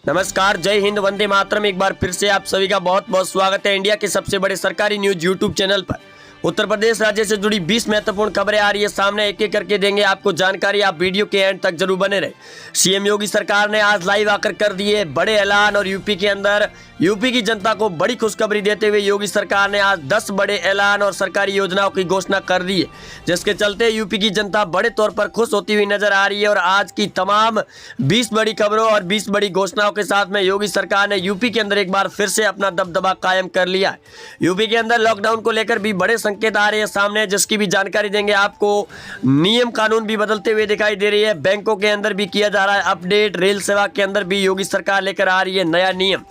नमस्कार, जय हिंद, वंदे मातरम। एक बार फिर से आप सभी का बहुत बहुत स्वागत है इंडिया के सबसे बड़े सरकारी न्यूज यूट्यूब चैनल पर। उत्तर प्रदेश राज्य से जुड़ी 20 महत्वपूर्ण खबरें आ रही है सामने, एक एक करके देंगे आपको जानकारी। आप वीडियो के एंड तक जरूर बने रहे। सीएम योगी सरकार ने आज लाइव आकर कर दिए बड़े ऐलान और यूपी के अंदर यूपी की जनता को बड़ी खुशखबरी देते हुए योगी सरकार ने आज 10 बड़े ऐलान और सरकारी योजनाओं की घोषणा कर दी है, जिसके चलते यूपी की जनता बड़े तौर पर खुश होती हुई नजर आ रही है। और आज की तमाम 20 बड़ी खबरों और 20 बड़ी घोषणाओं के साथ में योगी सरकार ने यूपी के अंदर एक बार फिर से अपना दबदबा कायम कर लिया है। यूपी के अंदर लॉकडाउन को लेकर भी बड़े संकेत आ रहे हैं सामने, जिसकी भी जानकारी देंगे आपको। नियम कानून भी बदलते हुए दिखाई दे रही है। बैंकों के अंदर भी किया जा रहा है अपडेट। रेल सेवा के अंदर भी योगी सरकार लेकर आ रही है नया नियम,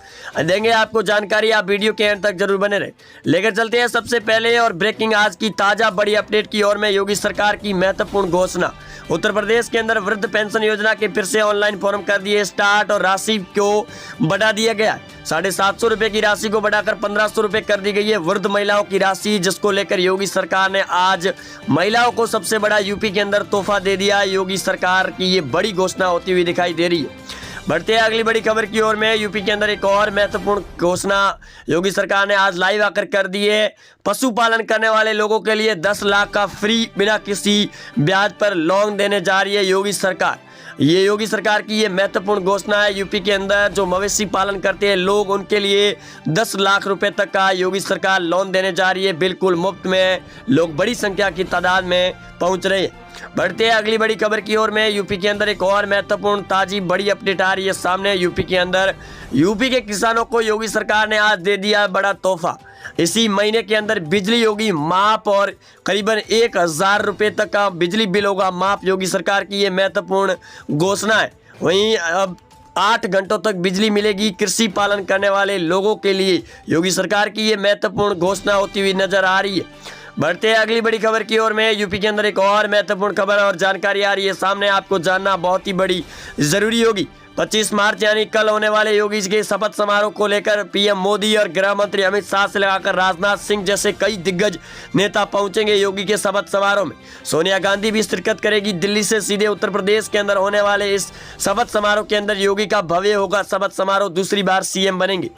देंगे आपको जानकारी। आप वीडियो के एंड तक जरूर बने रहे। लेकर चलते हैं सबसे पहले और ब्रेकिंग आज की ताजा बड़ी अपडेट की ओर में। योगी सरकार की महत्वपूर्ण घोषणा। उत्तर प्रदेश के अंदर वृद्ध पेंशन योजना के फिर से ऑनलाइन फॉर्म कर दिए स्टार्ट और राशि को बढ़ा दिया गया। 750 रुपए की राशि को बढ़ाकर 1500 रुपए कर दी गई है। वृद्ध महिलाओं की राशि, जिसको लेकर योगी सरकार ने आज महिलाओं को सबसे बड़ा यूपी के अंदर तोहफा दे दिया। योगी सरकार की ये बड़ी घोषणा होती हुई दिखाई दे रही है। बढ़ते हैं अगली बड़ी खबर की ओर में। यूपी के अंदर एक और महत्वपूर्ण घोषणा योगी सरकार ने आज लाइव आकर कर दी है। पशुपालन करने वाले लोगों के लिए 10 लाख का फ्री बिना किसी ब्याज पर लोन देने जा रही है योगी सरकार। ये योगी सरकार की ये महत्वपूर्ण घोषणा है। यूपी के अंदर जो मवेशी पालन करते हैं लोग, उनके लिए 10 लाख रुपए तक का योगी सरकार लोन देने जा रही है, बिल्कुल मुफ्त में। लोग बड़ी संख्या की तादाद में पहुंच रहे हैं। बढ़ते हैं अगली बड़ी खबर की ओर में। यूपी के अंदर एक और महत्वपूर्ण ताजी बड़ी अपडेट आ रही है सामने। यूपी के अंदर यूपी के किसानों को योगी सरकार ने आज दे दिया बड़ा तोहफा। इसी महीने के अंदर बिजली होगी माफ और करीबन 1000 रुपए तक का बिजली बिल होगा माफ। योगी सरकार की ये महत्वपूर्ण घोषणा है। वहीं अब 8 घंटों तक बिजली मिलेगी कृषि पालन करने वाले लोगों के लिए। योगी सरकार की ये महत्वपूर्ण घोषणा होती हुई नजर आ रही है। बढ़ते हैं अगली बड़ी खबर की ओर में। यूपी के अंदर एक और महत्वपूर्ण खबर और जानकारी आ रही है सामने, आपको जानना बहुत ही बड़ी जरूरी होगी। 25 मार्च यानी कल होने वाले योगी के शपथ समारोह को लेकर पीएम मोदी और गृह मंत्री अमित शाह से लगाकर राजनाथ सिंह जैसे कई दिग्गज नेता पहुंचेंगे योगी के शपथ समारोह में। सोनिया गांधी भी शिरकत करेगी। दिल्ली से सीधे उत्तर प्रदेश के अंदर होने वाले इस शपथ समारोह के अंदर योगी का भव्य होगा शपथ समारोह, दूसरी बार सीएम बनेंगे।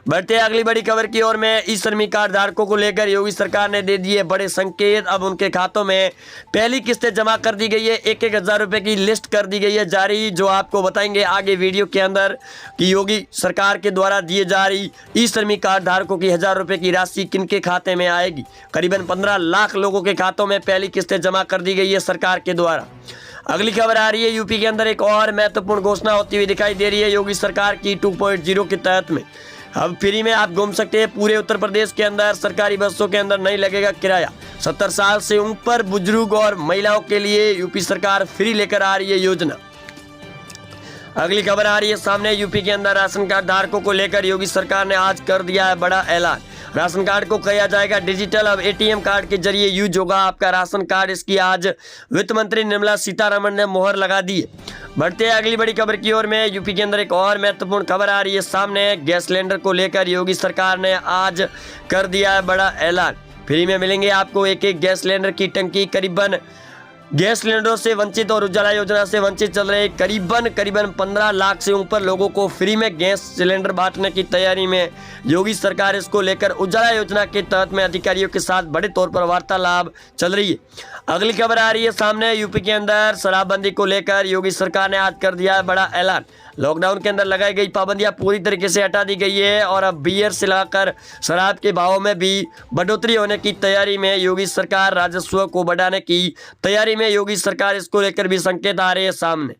बढ़ते हैं अगली बड़ी खबर की ओर में। ई श्रमिक कार्ड धारकों को लेकर योगी सरकार ने दे दिए बड़े संकेत। अब उनके खातों में पहली किस्तें जमा कर दी गई है। 1,000 रुपए की लिस्ट कर दी गई है जारी, जो आपको बताएंगे आगे वीडियो के अंदर कि योगी सरकार के द्वारा दिए जा रही ई श्रमिक कार्ड धारकों की 1000 रुपए की राशि किनके खाते में आएगी। करीबन 15 लाख लोगों के खातों में पहली किस्तें जमा कर दी गई है सरकार के द्वारा। अगली खबर आ रही है। यूपी के अंदर एक और महत्वपूर्ण घोषणा होती हुई दिखाई दे रही है योगी सरकार की 2.0 के तहत में। अब फ्री में आप घूम सकते हैं पूरे उत्तर प्रदेश के अंदर। सरकारी बसों के अंदर नहीं लगेगा किराया। 70 साल से ऊपर बुजुर्ग और महिलाओं के लिए यूपी सरकार फ्री लेकर आ रही है योजना। अगली खबर आ रही है सामने। यूपी के अंदर राशन कार्ड धारकों को लेकर योगी सरकार ने आज कर दिया है बड़ा ऐलान। राशन कार्ड को किया जाएगा डिजिटल। अब एटीएम कार्ड के जरिए यूज होगा आपका राशन कार्ड। इसकी आज वित्त मंत्री निर्मला सीतारमण ने मोहर लगा दी है। बढ़ते हैं अगली बड़ी खबर की ओर में। यूपी के अंदर एक और महत्वपूर्ण खबर आ रही है सामने। गैस सिलेंडर को लेकर योगी सरकार ने आज कर दिया है बड़ा ऐलान। फ्री में मिलेंगे आपको एक गैस सिलेंडर की टंकी। करीबन गैस सिलेंडरों से वंचित और उजाला योजना से वंचित चल रहे करीबन 15 लाख से ऊपर लोगों को फ्री में गैस सिलेंडर बांटने की तैयारी में योगी सरकार। इसको लेकर उजाला योजना के तहत में अधिकारियों के साथ बड़े तौर पर वार्तालाप चल रही है। अगली खबर आ रही है सामने। यूपी के अंदर शराबबंदी को लेकर योगी सरकार ने आज कर दिया है बड़ा ऐलान। लॉकडाउन के अंदर लगाई गई पाबंदियां पूरी तरीके से हटा दी गई है और अब बियर से लगाकर शराब के भावों में भी बढ़ोतरी होने की तैयारी में योगी सरकार। राजस्व को बढ़ाने की तैयारी में योगी सरकार। इसको लेकर भी संकेत आ रहे हैं सामने।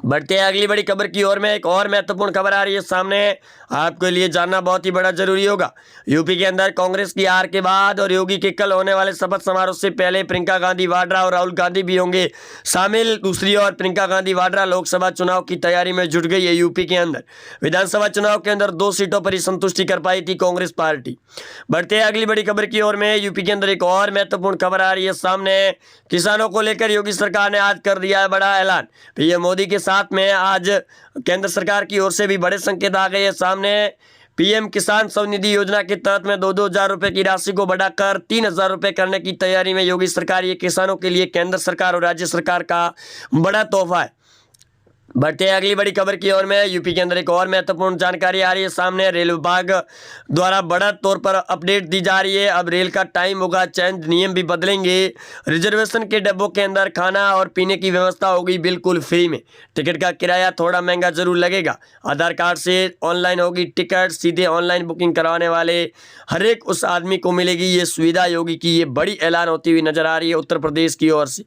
बढ़ते हैं अगली बड़ी खबर की ओर में। एक और महत्वपूर्ण खबर आ रही है सामने, आपके लिए जानना बहुत ही बड़ा जरूरी होगा। यूपी के अंदर कांग्रेस की हार के बाद और योगी के कल होने वाले शपथ समारोह से पहले प्रियंका गांधी वाड्रा और राहुल गांधी भी होंगे शामिल। दूसरी ओर प्रियंका गांधी वाड्रा लोकसभा चुनाव की तैयारी में जुट गई है। यूपी के अंदर विधानसभा चुनाव के अंदर 2 सीटों पर ही संतुष्टि कर पाई थी कांग्रेस पार्टी। बढ़ते हैं अगली बड़ी खबर की ओर में। यूपी के अंदर एक और महत्वपूर्ण खबर आ रही है सामने। किसानों को लेकर योगी सरकार ने आज कर दिया है बड़ा ऐलान। पीएम मोदी के साथ में आज केंद्र सरकार की ओर से भी बड़े संकेत आ गए हैं सामने। पीएम किसान स्वनिधि योजना के तहत में 2,000 रुपए की राशि को बढ़ाकर 3,000 रुपए करने की तैयारी में योगी सरकार। ये किसानों के लिए केंद्र सरकार और राज्य सरकार का बड़ा तोहफा है। बढ़ते हैं अगली बड़ी खबर की ओर में। यूपी के अंदर एक और महत्वपूर्ण जानकारी आ रही है सामने। रेल विभाग द्वारा बड़ा तौर पर अपडेट दी जा रही है। अब रेल का टाइम होगा चेंज, नियम भी बदलेंगे। रिजर्वेशन के डब्बों के अंदर खाना और पीने की व्यवस्था होगी बिल्कुल फ्री में। टिकट का किराया थोड़ा महंगा जरूर लगेगा। आधार कार्ड से ऑनलाइन होगी टिकट। सीधे ऑनलाइन बुकिंग करवाने वाले हर एक उस आदमी को मिलेगी ये सुविधा। योगी की ये बड़ी ऐलान होती हुई नजर आ रही है उत्तर प्रदेश की ओर से।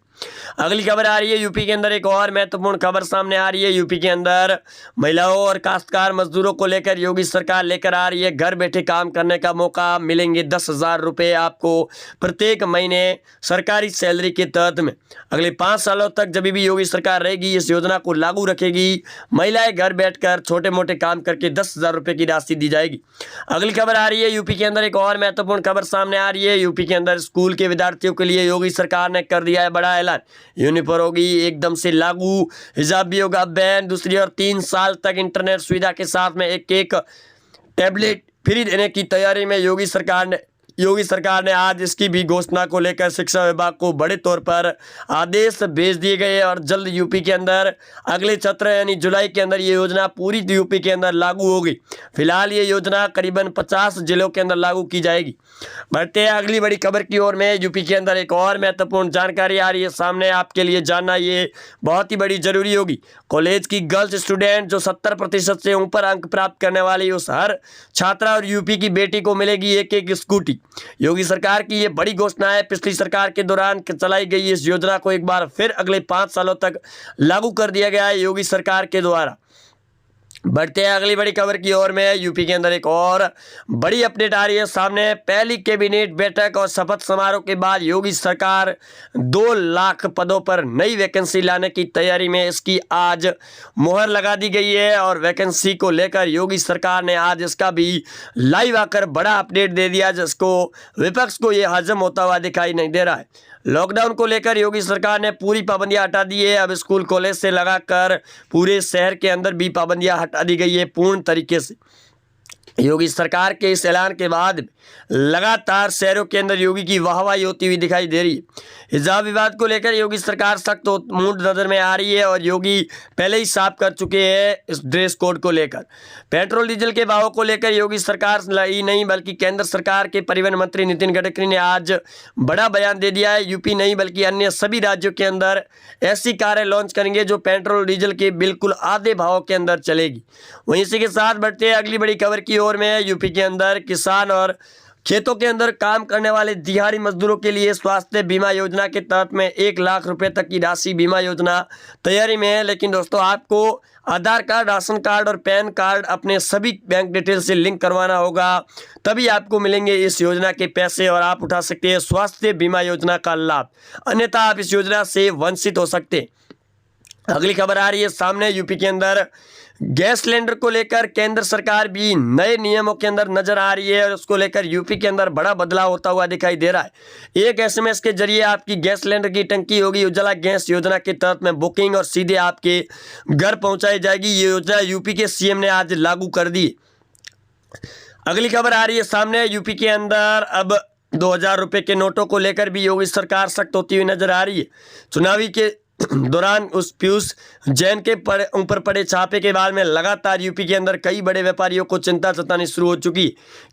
अगली खबर आ रही है यूपी के अंदर एक और महत्वपूर्ण खबर सामने आ रही है। यूपी के अंदर महिलाओं और काश्तकार मजदूरों को लेकर योगी सरकार लेकर आ रही है घर बैठे काम करने का मौका। मिलेंगे 10,000 रुपये आपको प्रत्येक महीने सरकारी सैलरी के तहत में। अगले 5 सालों तक जब भी योगी सरकार रहेगी इस योजना को लागू रखेगी। महिलाएं घर बैठकर छोटे मोटे काम करके 10,000 रुपये की राशि दी जाएगी। अगली खबर आ रही है यूपी के अंदर एक और महत्वपूर्ण खबर सामने आ रही है। यूपी के अंदर स्कूल के विद्यार्थियों के लिए योगी सरकार ने कर दिया है बड़ा ऐलान। यूनिफॉर्म होगी एकदम से लागू, हिजाब भी होगा बैन। दूसरी और 3 साल तक इंटरनेट सुविधा के साथ में एक टैबलेट फ्री देने की तैयारी में योगी सरकार ने आज इसकी भी घोषणा को लेकर शिक्षा विभाग को बड़े तौर पर आदेश भेज दिए गए और जल्द यूपी के अंदर अगले सत्र यानी जुलाई के अंदर ये योजना पूरी यूपी के अंदर लागू होगी। फिलहाल ये योजना करीबन 50 जिलों के अंदर लागू की जाएगी। बढ़ते हैं अगली बड़ी खबर की ओर में। यूपी के अंदर एक और महत्वपूर्ण जानकारी आ रही है सामने, आपके लिए जानना ये बहुत ही बड़ी जरूरी होगी। कॉलेज की गर्ल्स स्टूडेंट जो 70% से ऊपर अंक प्राप्त करने वाली उस हर छात्रा और यूपी की बेटी को मिलेगी एक स्कूटी। योगी सरकार की ये बड़ी घोषणा है। पिछली सरकार के दौरान चलाई गई इस योजना को एक बार फिर अगले 5 सालों तक लागू कर दिया गया है योगी सरकार के द्वारा। बढ़ते हैं अगली बड़ी खबर की ओर में। यूपी के अंदर एक और बड़ी अपडेट आ रही है सामने। पहली कैबिनेट बैठक और शपथ समारोह के बाद योगी सरकार 2 लाख पदों पर नई वैकेंसी लाने की तैयारी में। इसकी आज मुहर लगा दी गई है और वैकेंसी को लेकर योगी सरकार ने आज इसका भी लाइव आकर बड़ा अपडेट दे दिया, जिसको विपक्ष को ये हजम होता हुआ दिखाई नहीं दे रहा है। लॉकडाउन को लेकर योगी सरकार ने पूरी पाबंदियां हटा दी है। अब स्कूल कॉलेज से लगाकर पूरे शहर के अंदर भी पाबंदियां हटा दी गई है पूर्ण तरीके से। योगी सरकार के इस ऐलान के बाद लगातार शहरों के अंदर योगी की वाहवाही होती हुई दिखाई दे रही है। हिजाब विवाद को लेकर योगी सरकार सख्त मूड नजर में आ रही है और योगी पहले ही साफ कर चुके हैं इस ड्रेस कोड को लेकर। पेट्रोल डीजल के भावों को लेकर योगी सरकार ही नहीं बल्कि केंद्र सरकार के परिवहन मंत्री नितिन गडकरी ने आज बड़ा बयान दे दिया है। यूपी नहीं बल्कि अन्य सभी राज्यों के अंदर ऐसी कारें लॉन्च करेंगे जो पेट्रोल डीजल के बिल्कुल आधे भाव के अंदर चलेगी। वहीं इसी के साथ बढ़ते हैं अगली बड़ी खबर की ओर में। यूपी के अंदर किसान और खेतों के अंदर काम करने वाले दिहाड़ी मजदूरों के लिए स्वास्थ्य बीमा योजना के तहत में 1 लाख रुपए तक की राशि बीमा योजना तैयारी में है। लेकिन दोस्तों आपको आधार कार्ड, राशन कार्ड और पैन कार्ड अपने सभी बैंक डिटेल से लिंक करवाना होगा, तभी आपको मिलेंगे इस योजना के पैसे और आप उठा सकते हैं स्वास्थ्य बीमा योजना का लाभ। अन्यथा आप इस योजना से वंचित हो सकते हैं। अगली खबर आ रही है सामने। यूपी के अंदर गैस सिलेंडर को लेकर केंद्र सरकार भी नए नियमों के अंदर नजर आ रही है और उसको लेकर यूपी के अंदर बड़ा बदलाव होता हुआ दिखाई दे रहा है। एक SMS के जरिए आपकी गैस सिलेंडर की टंकी होगी उज्ज्वला गैस योजना के तहत में बुकिंग और सीधे आपके घर पहुंचाई जाएगी। ये योजना यूपी के CM ने आज लागू कर दी। अगली खबर आ रही है सामने। यूपी के अंदर अब 2000 रुपये के नोटों को लेकर भी योगी सरकार सख्त होती हुई नजर आ रही है। चुनावी के दौरान उस पीयूष जैन के ऊपर पड़े छापे के बाद में लगातार यूपी के अंदर कई बड़े व्यापारियों को चिंता सतानी शुरू हो चुकी।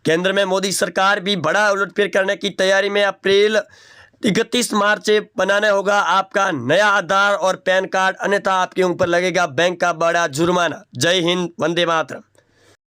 केंद्र में मोदी सरकार भी बड़ा उलटफेर करने की तैयारी में। अप्रैल 31 मार्च से बनाना होगा आपका नया आधार और पैन कार्ड, अन्यथा आपके ऊपर लगेगा बैंक का बड़ा जुर्माना। जय हिंद, वंदे मातरम।